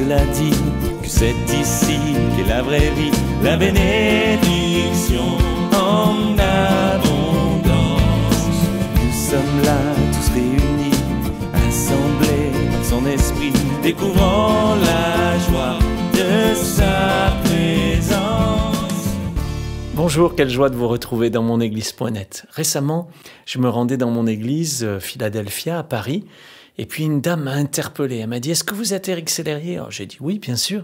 l'a dit, que c'est ici qu'est la vraie vie, la bénédiction en abondance. Nous sommes là tous réunis, assemblés dans son esprit, découvrant la joie de sa présence. Bonjour, quelle joie de vous retrouver dans monéglise.net. Récemment, je me rendais dans mon église Philadelphia à Paris, et puis une dame m'a interpellé. Elle m'a dit « Est-ce que vous êtes Éric Sellerier ?» Alors j'ai dit « Oui, bien sûr ».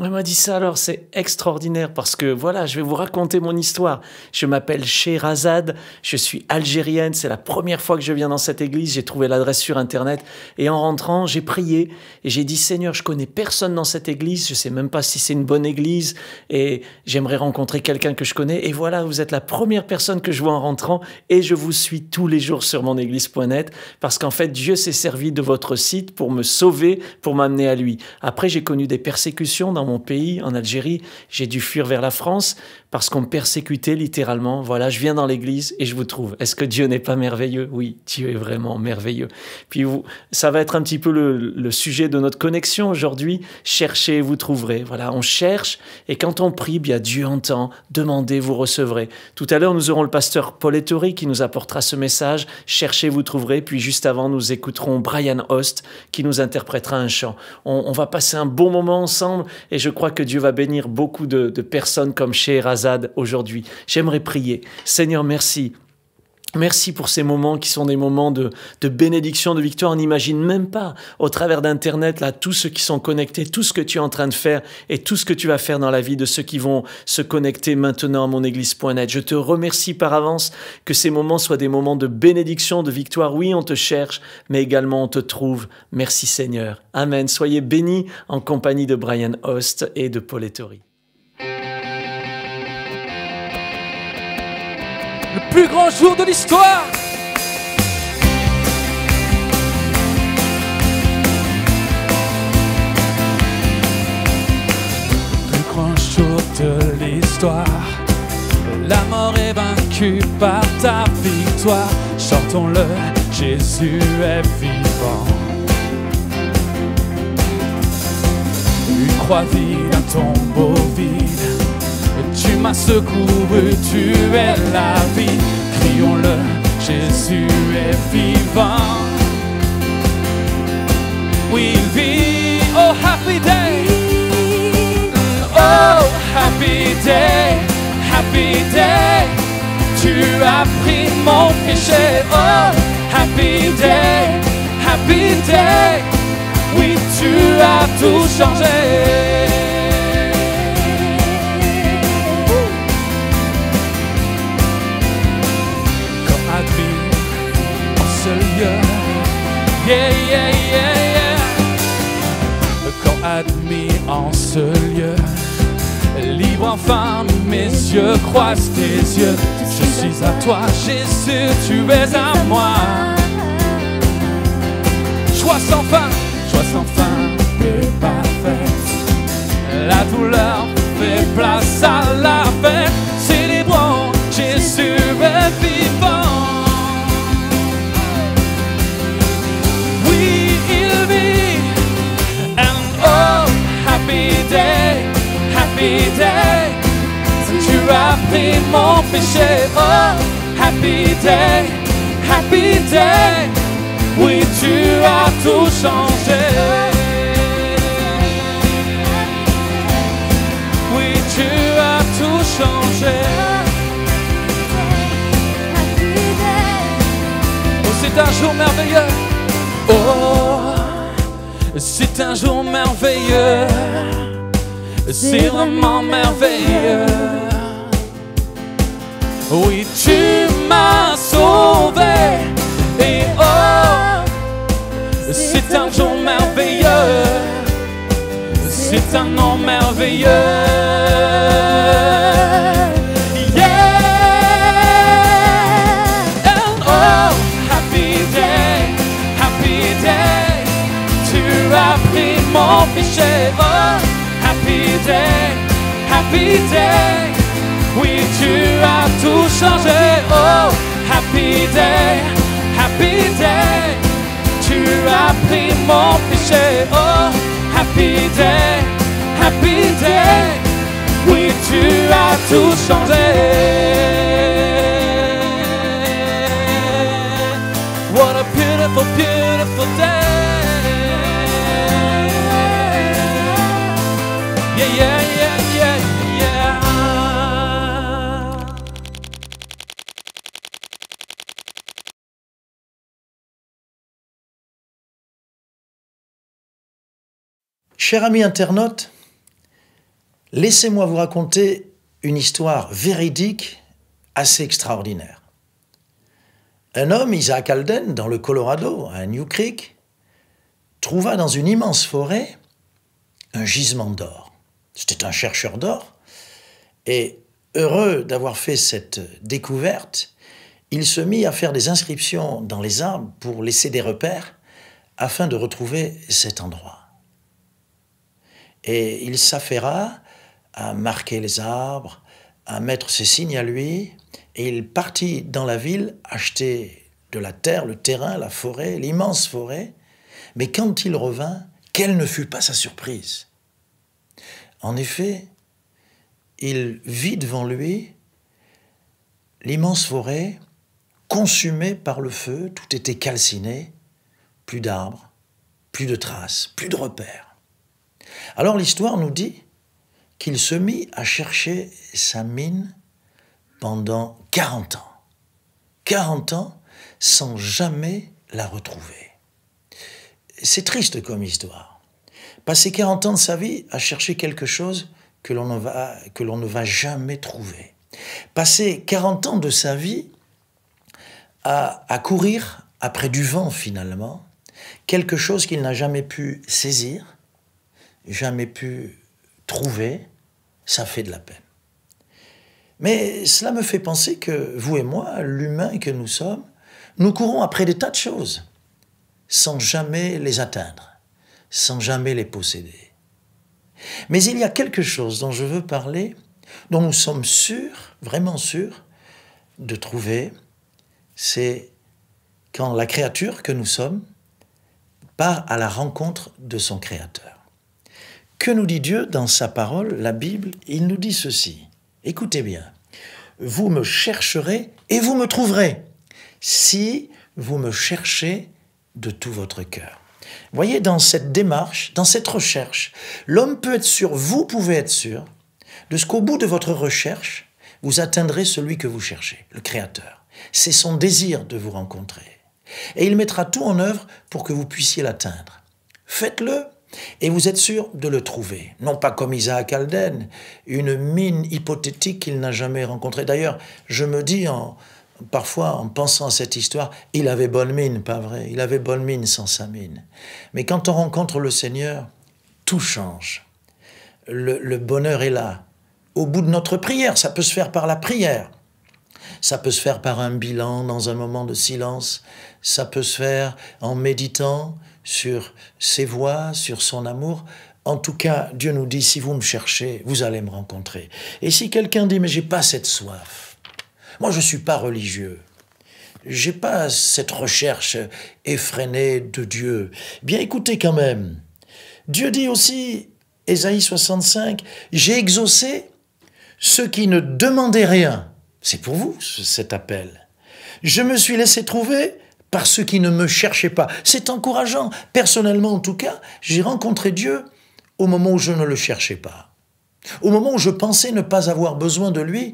Elle m'a dit ça, alors c'est extraordinaire parce que voilà, je vais vous raconter mon histoire. Je m'appelle Scheherazade, je suis algérienne, c'est la première fois que je viens dans cette église, j'ai trouvé l'adresse sur internet et en rentrant, j'ai prié et j'ai dit Seigneur, je connais personne dans cette église, je sais même pas si c'est une bonne église et j'aimerais rencontrer quelqu'un que je connais et voilà, vous êtes la première personne que je vois en rentrant et je vous suis tous les jours sur monéglise.net parce qu'en fait, Dieu s'est servi de votre site pour me sauver, pour m'amener à lui. Après, j'ai connu des persécutions dans mon pays, en Algérie, j'ai dû fuir vers la France parce qu'on me persécutait littéralement. Voilà, je viens dans l'église et je vous trouve. Est-ce que Dieu n'est pas merveilleux? Oui, Dieu est vraiment merveilleux. Puis ça va être un petit peu le sujet de notre connexion aujourd'hui. Cherchez, vous trouverez. Voilà, on cherche et quand on prie, bien Dieu entend. Demandez, vous recevrez. Tout à l'heure, nous aurons le pasteur Paul Ettori qui nous apportera ce message. Cherchez, vous trouverez. Puis juste avant, nous écouterons Brian Host qui nous interprétera un chant. On va passer un bon moment ensemble. Et je crois que Dieu va bénir beaucoup de personnes comme Scheherazade aujourd'hui. J'aimerais prier. Seigneur, merci. Merci pour ces moments qui sont des moments de bénédiction, de victoire. On n'imagine même pas, au travers d'Internet, là, tous ceux qui sont connectés, tout ce que tu es en train de faire et tout ce que tu vas faire dans la vie de ceux qui vont se connecter maintenant à monéglise.net. Je te remercie par avance que ces moments soient des moments de bénédiction, de victoire. Oui, on te cherche, mais également on te trouve. Merci Seigneur. Amen. Soyez bénis en compagnie de Brian Host et de Paul Ettori. Le plus grand jour de l'histoire. Le plus grand jour de l'histoire. La mort est vaincue par ta victoire. Chantons-le, Jésus est vivant. Une croix vide, un tombeau vide. Tu m'as secouru, tu es la vie. Crions-le, Jésus est vivant. Oui, il vit, oh happy day. Oh happy day, happy day. Tu as pris mon péché. Oh happy day, happy day. Oui, tu as tout changé. Yeah, yeah, yeah, yeah. Quand admis en ce lieu, libre enfin, mes yeux croisent tes yeux. Je suis à toi, Jésus, tu es à moi. Joie sans fin et parfaite. La douleur fait place à la fête. Célébrons, Jésus est vivant. Happy day, tu as pris mon péché. Oh, happy day, oui, tu as tout changé. Oui, tu as tout changé. Oh, c'est un jour merveilleux. Oh, c'est un jour merveilleux. C'est vraiment merveilleux. Oui, tu m'as sauvé. Et oh, c'est un jour merveilleux. C'est un nom merveilleux. Yeah. And oh, happy day. Tu as pris mon péché. Oh, happy day, oui, tu as tout changé. Oh, happy day, tu as pris mon péché. Oh, happy day. tout changer. What a beautiful, beautiful day. Yeah, yeah, yeah, yeah, yeah. Chers amis internautes, laissez-moi vous raconter une histoire véridique assez extraordinaire. Un homme, Isaac Alden, dans le Colorado, à New Creek, trouva dans une immense forêt un gisement d'or. C'était un chercheur d'or, et heureux d'avoir fait cette découverte, il se mit à faire des inscriptions dans les arbres pour laisser des repères afin de retrouver cet endroit. Et il s'affaira à marquer les arbres, à mettre ses signes à lui, et il partit dans la ville acheter de la terre, le terrain, la forêt, l'immense forêt. Mais quand il revint, quelle ne fut pas sa surprise? En effet, il vit devant lui l'immense forêt consumée par le feu, tout était calciné, plus d'arbres, plus de traces, plus de repères. Alors l'histoire nous dit qu'il se mit à chercher sa mine pendant 40 ans. 40 ans sans jamais la retrouver. C'est triste comme histoire. Passer 40 ans de sa vie à chercher quelque chose que l'on ne va jamais trouver. Passer 40 ans de sa vie à courir après du vent finalement, quelque chose qu'il n'a jamais pu saisir, jamais pu trouver, ça fait de la peine. Mais cela me fait penser que vous et moi, l'humain que nous sommes, nous courons après des tas de choses, sans jamais les atteindre, sans jamais les posséder. Mais il y a quelque chose dont je veux parler, dont nous sommes sûrs, vraiment sûrs, de trouver, c'est quand la créature que nous sommes part à la rencontre de son Créateur. Que nous dit Dieu dans sa parole, la Bible? Il nous dit ceci. Écoutez bien. Vous me chercherez et vous me trouverez, si vous me cherchez de tout votre cœur. Voyez, dans cette démarche, dans cette recherche, l'homme peut être sûr, vous pouvez être sûr, de ce qu'au bout de votre recherche, vous atteindrez celui que vous cherchez, le Créateur. C'est son désir de vous rencontrer. Et il mettra tout en œuvre pour que vous puissiez l'atteindre. Faites-le. Et vous êtes sûr de le trouver. Non pas comme Isaac Alden, une mine hypothétique qu'il n'a jamais rencontrée. D'ailleurs, je me dis parfois en pensant à cette histoire, il avait bonne mine, pas vrai? Il avait bonne mine sans sa mine. Mais quand on rencontre le Seigneur, tout change. Le bonheur est là. Au bout de notre prière, ça peut se faire par la prière. Ça peut se faire par un bilan dans un moment de silence. Ça peut se faire en méditant sur ses voies, sur son amour. En tout cas, Dieu nous dit, si vous me cherchez, vous allez me rencontrer. Et si quelqu'un dit, mais j'ai pas cette soif, moi je suis pas religieux, j'ai pas cette recherche effrénée de Dieu, bien écoutez quand même, Dieu dit aussi, Ésaïe 65, j'ai exaucé ceux qui ne demandaient rien. C'est pour vous cet appel. Je me suis laissé trouver par ceux qui ne me cherchaient pas. C'est encourageant. Personnellement, en tout cas, j'ai rencontré Dieu au moment où je ne le cherchais pas. Au moment où je pensais ne pas avoir besoin de lui,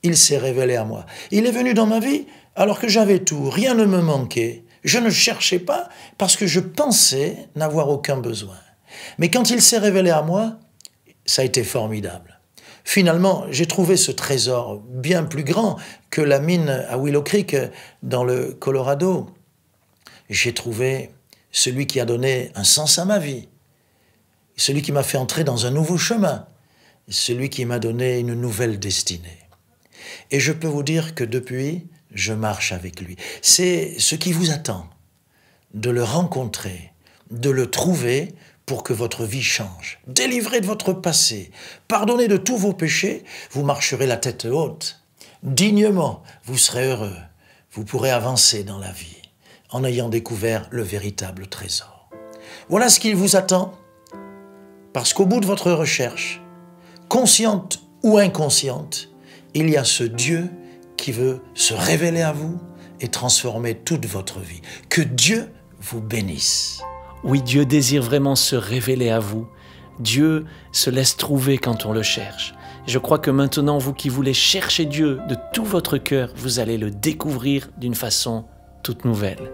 il s'est révélé à moi. Il est venu dans ma vie alors que j'avais tout, rien ne me manquait. Je ne cherchais pas parce que je pensais n'avoir aucun besoin. Mais quand il s'est révélé à moi, ça a été formidable. Finalement, j'ai trouvé ce trésor bien plus grand que la mine à Willow Creek dans le Colorado. J'ai trouvé celui qui a donné un sens à ma vie, celui qui m'a fait entrer dans un nouveau chemin, celui qui m'a donné une nouvelle destinée. Et je peux vous dire que depuis, je marche avec lui. C'est ce qui vous attend, de le rencontrer, de le trouver, pour que votre vie change. Délivré de votre passé, pardonné de tous vos péchés, vous marcherez la tête haute. Dignement, vous serez heureux. Vous pourrez avancer dans la vie en ayant découvert le véritable trésor. Voilà ce qu'il vous attend. Parce qu'au bout de votre recherche, consciente ou inconsciente, il y a ce Dieu qui veut se révéler à vous et transformer toute votre vie. Que Dieu vous bénisse. Oui, Dieu désire vraiment se révéler à vous. Dieu se laisse trouver quand on le cherche. Je crois que maintenant, vous qui voulez chercher Dieu de tout votre cœur, vous allez le découvrir d'une façon toute nouvelle.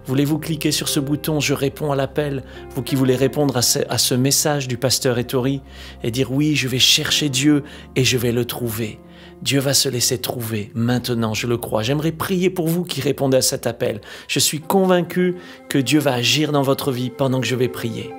Voulez-vous cliquer sur ce bouton « Je réponds à l'appel », vous qui voulez répondre à ce message du pasteur Ettori et dire « Oui, je vais chercher Dieu et je vais le trouver ». Dieu va se laisser trouver maintenant, je le crois. J'aimerais prier pour vous qui répondez à cet appel. Je suis convaincu que Dieu va agir dans votre vie pendant que je vais prier.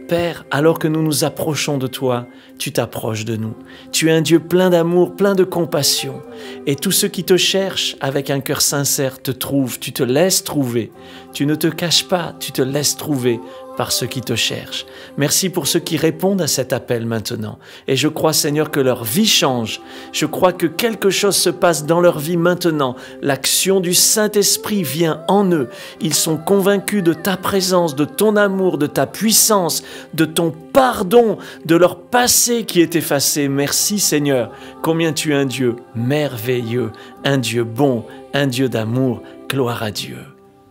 Père, alors que nous nous approchons de toi, tu t'approches de nous. Tu es un Dieu plein d'amour, plein de compassion. Et tous ceux qui te cherchent avec un cœur sincère te trouvent, tu te laisses trouver. Tu ne te caches pas, tu te laisses trouver par ceux qui te cherchent. Merci pour ceux qui répondent à cet appel maintenant. Et je crois, Seigneur, que leur vie change. Je crois que quelque chose se passe dans leur vie maintenant. L'action du Saint-Esprit vient en eux. Ils sont convaincus de ta présence, de ton amour, de ta puissance, de ton pardon, de leur passé qui est effacé. Merci, Seigneur. Combien tu es un Dieu merveilleux, un Dieu bon, un Dieu d'amour. Gloire à Dieu.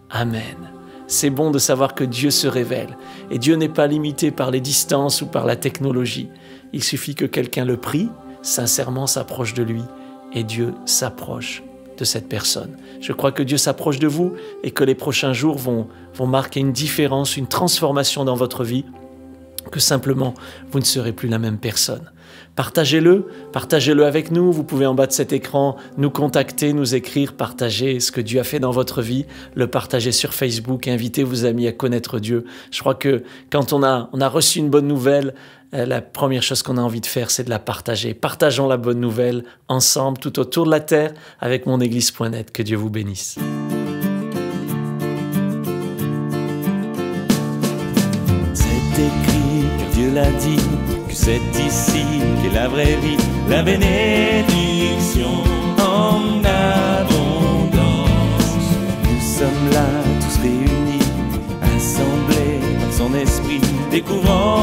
Amen. C'est bon de savoir que Dieu se révèle. Et Dieu n'est pas limité par les distances ou par la technologie. Il suffit que quelqu'un le prie, sincèrement s'approche de lui, et Dieu s'approche de cette personne. Je crois que Dieu s'approche de vous et que les prochains jours vont marquer une différence, une transformation dans votre vie, que simplement vous ne serez plus la même personne. Partagez-le avec nous. Vous pouvez en bas de cet écran nous contacter, nous écrire, partager ce que Dieu a fait dans votre vie, le partager sur Facebook, inviter vos amis à connaître Dieu. Je crois que quand on a reçu une bonne nouvelle, la première chose qu'on a envie de faire, c'est de la partager. Partageons la bonne nouvelle ensemble, tout autour de la terre, avec monéglise.net. Que Dieu vous bénisse. C'est écrit, car Dieu l'a dit, que c'est ici qu'est la vraie vie, la bénédiction en abondance. Nous sommes là tous réunis, assemblés par son esprit, découvrant